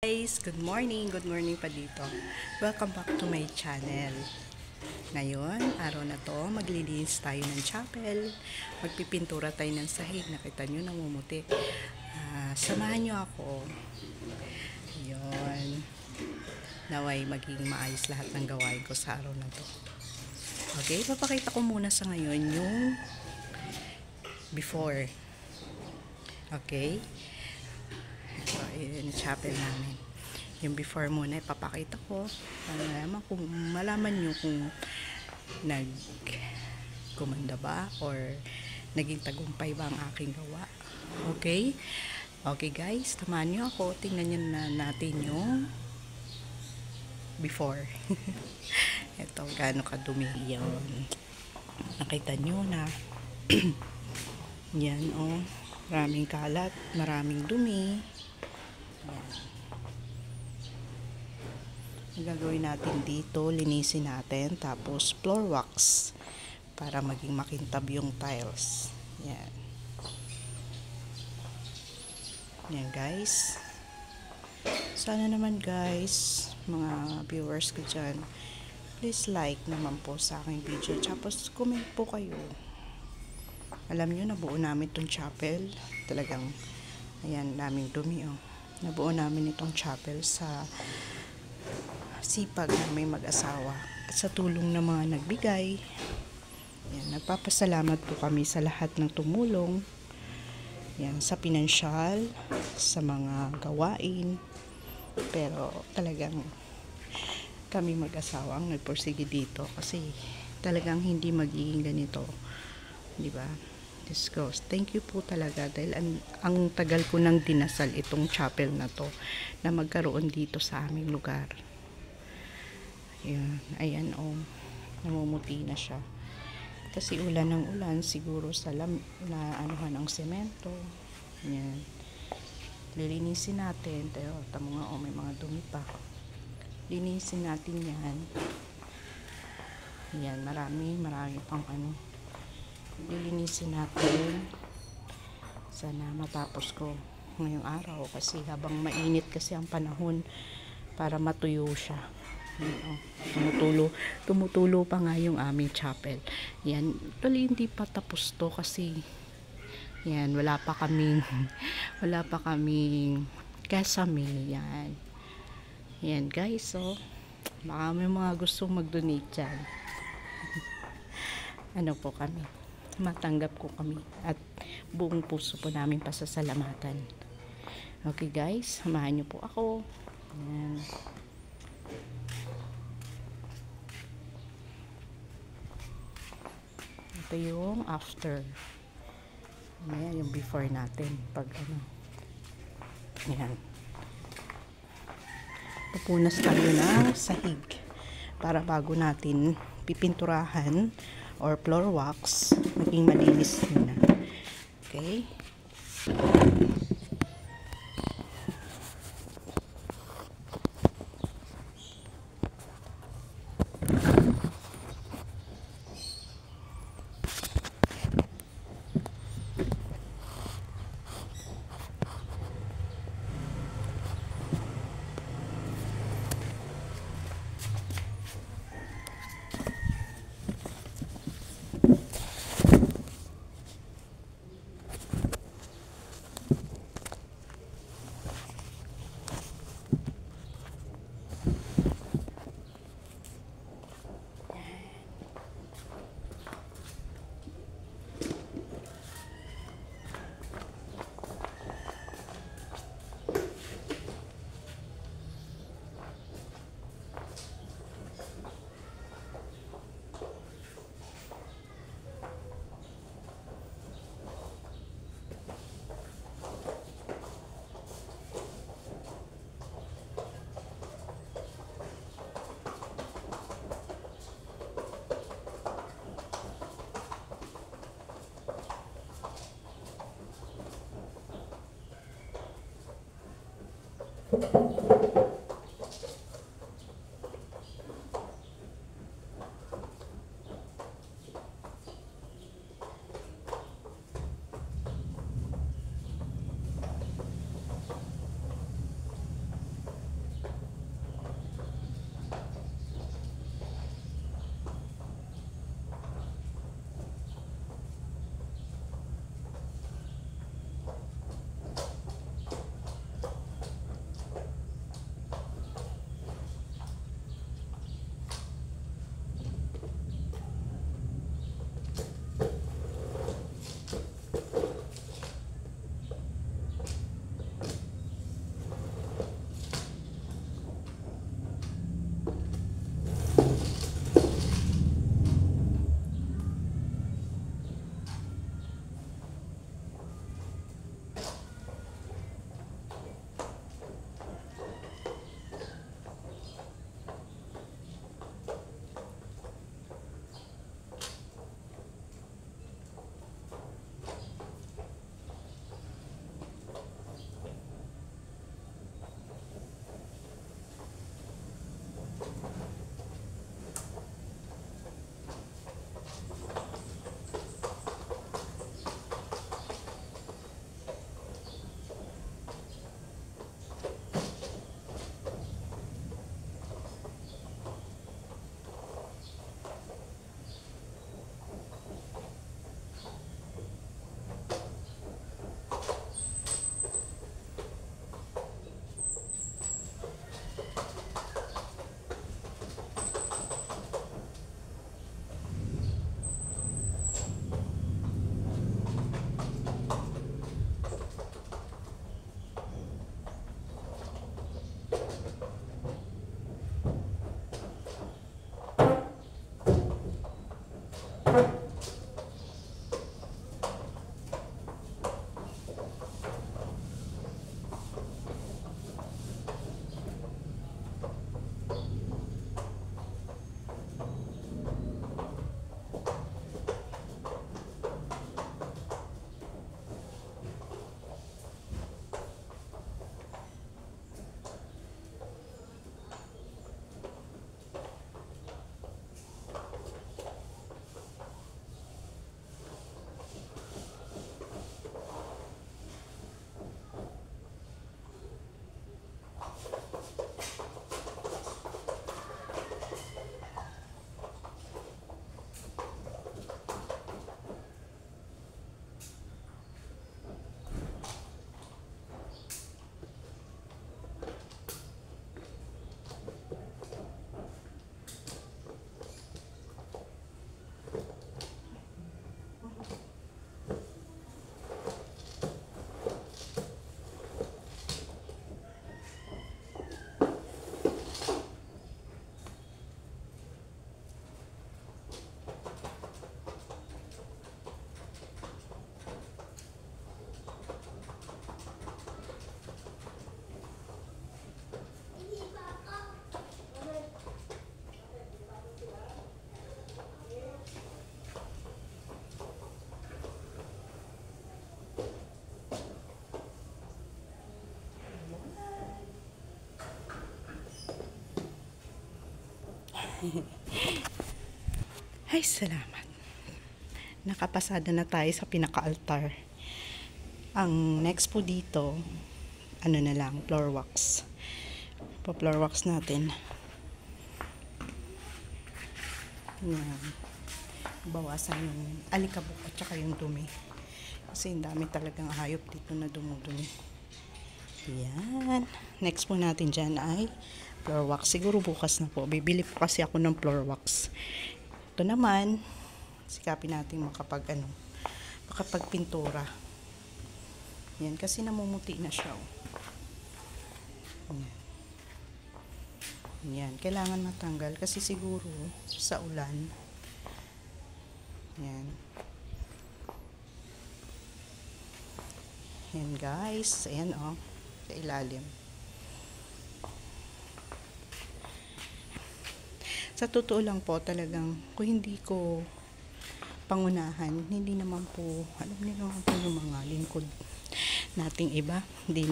Guys, good morning pa dito. Welcome back to my channel. Ngayon, araw na to, maglilinis tayo ng chapel. Magpipintura tayo ng sahig. Nakita nyo, namumuti. Samahan nyo ako. Yun. Naway maging maayos lahat ng gawain ko sa araw na to. Okay, papakita ko muna sa ngayon yung before. Okay. So, yun yung chapel namin. Yung before muna ipapakita ko para malaman nyo kung nagkumanda ba or naging tagumpay ba ang aking gawa. Okay? Okay guys, tamahan nyo ako. Tingnan nyo na natin yung before. Ito, gaano kadumi yun. Nakita nyo na yan oh. Maraming kalat, maraming dumi. Ang gagawin natin dito, linisin natin, tapos floor wax para maging makintab yung tiles. Yan. Yan guys. Sana naman guys, mga viewers ko dyan, please like naman po sa aking video. Tapos comment po kayo. Alam nyo, nabuo namin itong chapel. Talagang, ayan, daming dumi oh. Nabuo namin itong chapel sa sipag ng may mag-asawa at sa tulong ng mga nagbigay. Yan, nagpapasalamat po kami sa lahat ng tumulong. Yan, sa pinansyal, sa mga gawain. Pero talagang kami mag-asawa ang nagpursige dito kasi talagang hindi magiging ganito. Di ba? Diyos ko, thank you po talaga dahil ang tagal ko nang dinasal itong chapel na to na magkaroon dito sa aming lugar. Ayan oh, namumuti na siya kasi ulan ng ulan siguro sa na anuhan ng semento. Ayan, lilinisin natin. Pero tamo nga oh, may mga dumi pa. Linisin natin yan. Ayan, marami pang ano. Lilinisin natin. Sana matapos ko ngayong araw kasi habang mainit kasi ang panahon para matuyo siya. Tumutulo pa nga yung aming chapel. Yan, tuloy hindi pa tapos to kasi yan, wala pa kaming kasami. Yan guys, so baka may mga gustong mag-donate dyan. Ano po kami, matanggap ko kami at buong puso po namin pasasalamatan. Okay guys, samahan niyo po ako. Yan. Ito yung after. Ayan, yung before natin. Pag ano. Ayan. Pupunas tayo na sahig para bago natin pipinturahan or floor wax, maging malinis na. Okay? Ay, salamat. Nakapasada na tayo sa pinaka-altar. Ang next po dito, ano na lang, floor wax. Pa-floor wax natin. Yan. Bawasan yung alikabok at saka yung dumi. Kasi ang dami talagang hayop dito na dumudumi. Yan. Next po natin dyan ay floor wax. Siguro bukas na po. Bibili po kasi ako ng floor wax. Ito naman, sikapin natin makapagpintura. Yan, kasi namumuti na siya. Yan, kailangan matanggal kasi siguro sa ulan. Yan. Yan guys, ayan sa ilalim. Sa totoo lang po talagang kung hindi ko pangunahan, hindi naman po, alam niyo naman po yung mga lingkod nating iba, hindi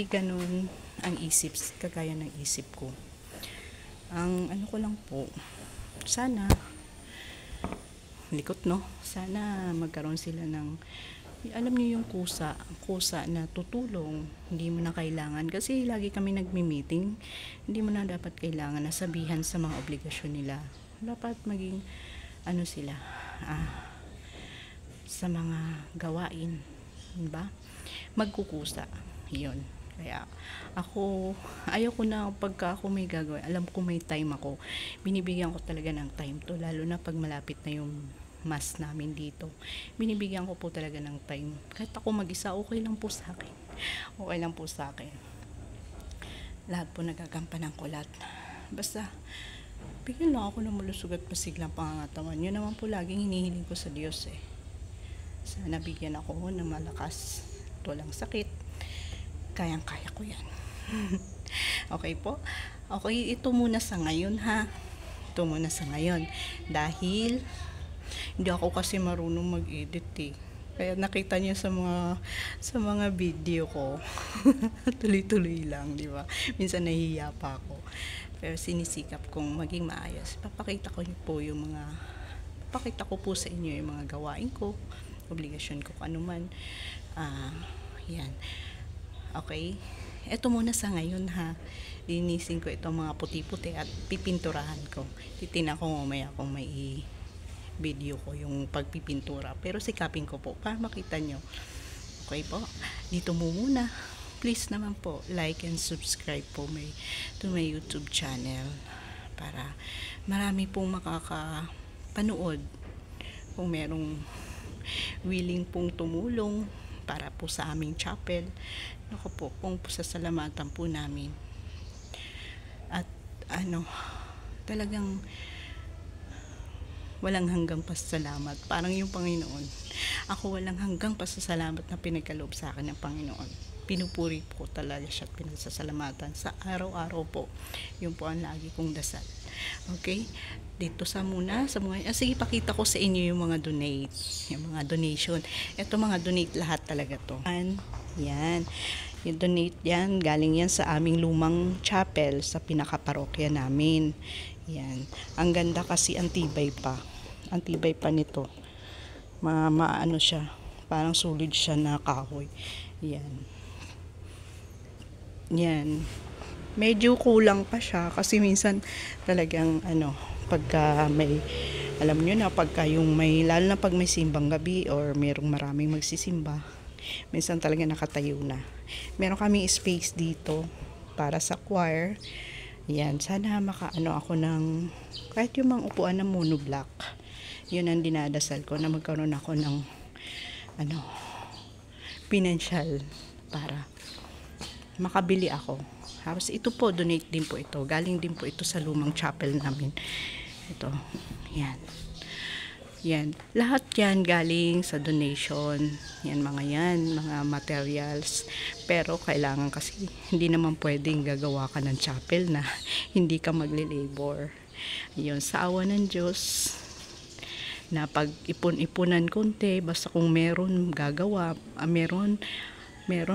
ganun ang isip, kagaya ng isip ko. Ang ano ko lang po, sana likot sana magkaroon sila ng, alam niyo yung kusa na tutulong, hindi mo na kailangan, kasi lagi kami nagmi-meeting, hindi mo na dapat kailangan na sabihan sa mga obligasyon nila. Dapat maging sila sa mga gawain, diba? Magkukusa, yun. Kaya ako, ayaw ko na pagka ako may gagawin, alam ko may time ako, binibigyan ko talaga ng time to, lalo na pag malapit na yung mas namin dito. Binibigyan ko po talaga ng time. Kahit ako mag-isa, okay lang po sa akin. Okay lang po sa akin. Lahat po nagagampanan ko lahat. Basta, bigyan lang ako ng malusog at masiglang pangangatawan. Yun naman po laging hinihiling ko sa Diyos eh. Sana bigyan ako ng malakas. Walang sakit. Kayang-kaya ko yan. Okay po? Okay, ito muna sa ngayon ha. Ito muna sa ngayon. Dahil hindi ako kasi marunong mag-edit eh. Kaya nakita niyo sa mga video ko. Tuloy-tuloy lang, di ba? Minsan nahihiya pa ako. Pero sinisikap kong maging maayos. Papakita ko po sa inyo yung mga gawain ko, obligasyon ko, kung ano man. Yan. Okay? Ito muna sa ngayon ha. Linisin ko itong mga puti-puti at pipinturahan ko. Titingnan ko mamaya kung may video ko yung pagpipintura, pero sikapin ko po para makita nyo. Okay po, dito muna. Please naman po, like and subscribe po to my YouTube channel para marami pong makakapanood. Kung merong willing pong tumulong para po sa aming chapel, naku po, kung sasalamatan po namin. At talagang walang hanggang pasasalamat. Parang yung Panginoon. Ako walang hanggang pasasalamat na pinagkaloob sa akin ng Panginoon. Pinupuri po talaga siya at pinasasalamatan sa araw-araw po. Yun po ang lagi kong dasal. Okay? Dito sa mga, sige, pakita ko sa inyo yung mga donation. Ito mga donate lahat talaga to. Yan. Yung donate yan, galing yan sa aming lumang chapel sa pinaka-parokya namin. Yan. Ang ganda kasi antibay pa nito. Maano siya, parang solid siya na kahoy. Yan. Medyo kulang pa siya kasi minsan talagang pagka may, alam nyo na, pagka yung lalo na pag may simbang gabi or merong maraming magsisimba, minsan talaga nakatayo na. Meron kami space dito para sa choir. Yan, sana ako ng kahit yung mga upuan ng monoblock. Yun ang dinadasal ko, na magkaroon ako ng financial para makabili ako. Tapos ito po, donate din po ito. Galing din po ito sa lumang chapel namin. Ito, yan. Lahat yan galing sa donation. Yan, mga materials. Pero kailangan kasi, hindi naman pwedeng gagawa ka ng chapel na hindi ka magli-labor. Yun, sa awa ng Diyos, na pag-ipon-ipunan konti, basta kung meron gagawa, meron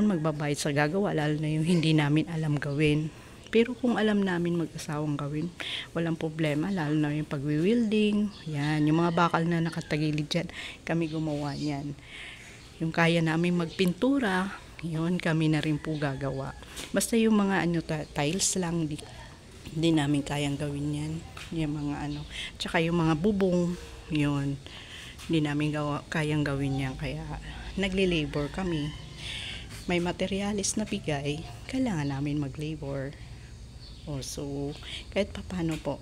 magbabayad sa gagawa, lalo na yung hindi namin alam gawin. Pero kung alam namin mag-asawang gawin, walang problema, lalo na yung pagwi-welding, yan, yung mga bakal na nakatagilid dyan, kami gumawa yan. Yung kaya namin magpintura, yun, kami na rin po gagawa. Basta yung mga tiles lang, di namin kayang gawin yan. Yung mga tsaka yung mga bubong, yun, di namin kayang gawin yan, kaya nagli-labor kami. May materialis na bigay, kailangan namin mag-labor. So, kahit papano po,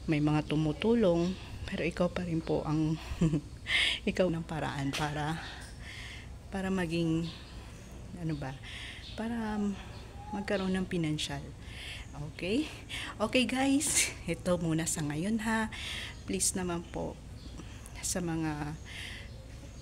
may mga tumutulong, pero ikaw pa rin po ang ikaw ng paraan para maging para magkaroon ng pinansyal. Okay? Okay guys, ito muna sa ngayon ha. Please naman po sa mga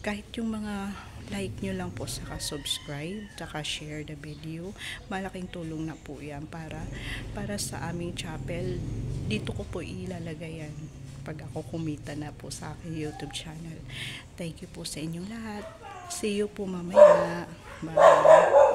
kahit yung mga like nyo lang po, saka subscribe, saka share the video, malaking tulong na po yan para sa aming chapel. Dito ko po ilalagay yan pag ako kumita na po sa aking YouTube channel. Thank you po sa inyong lahat. See you po mamaya. Bye.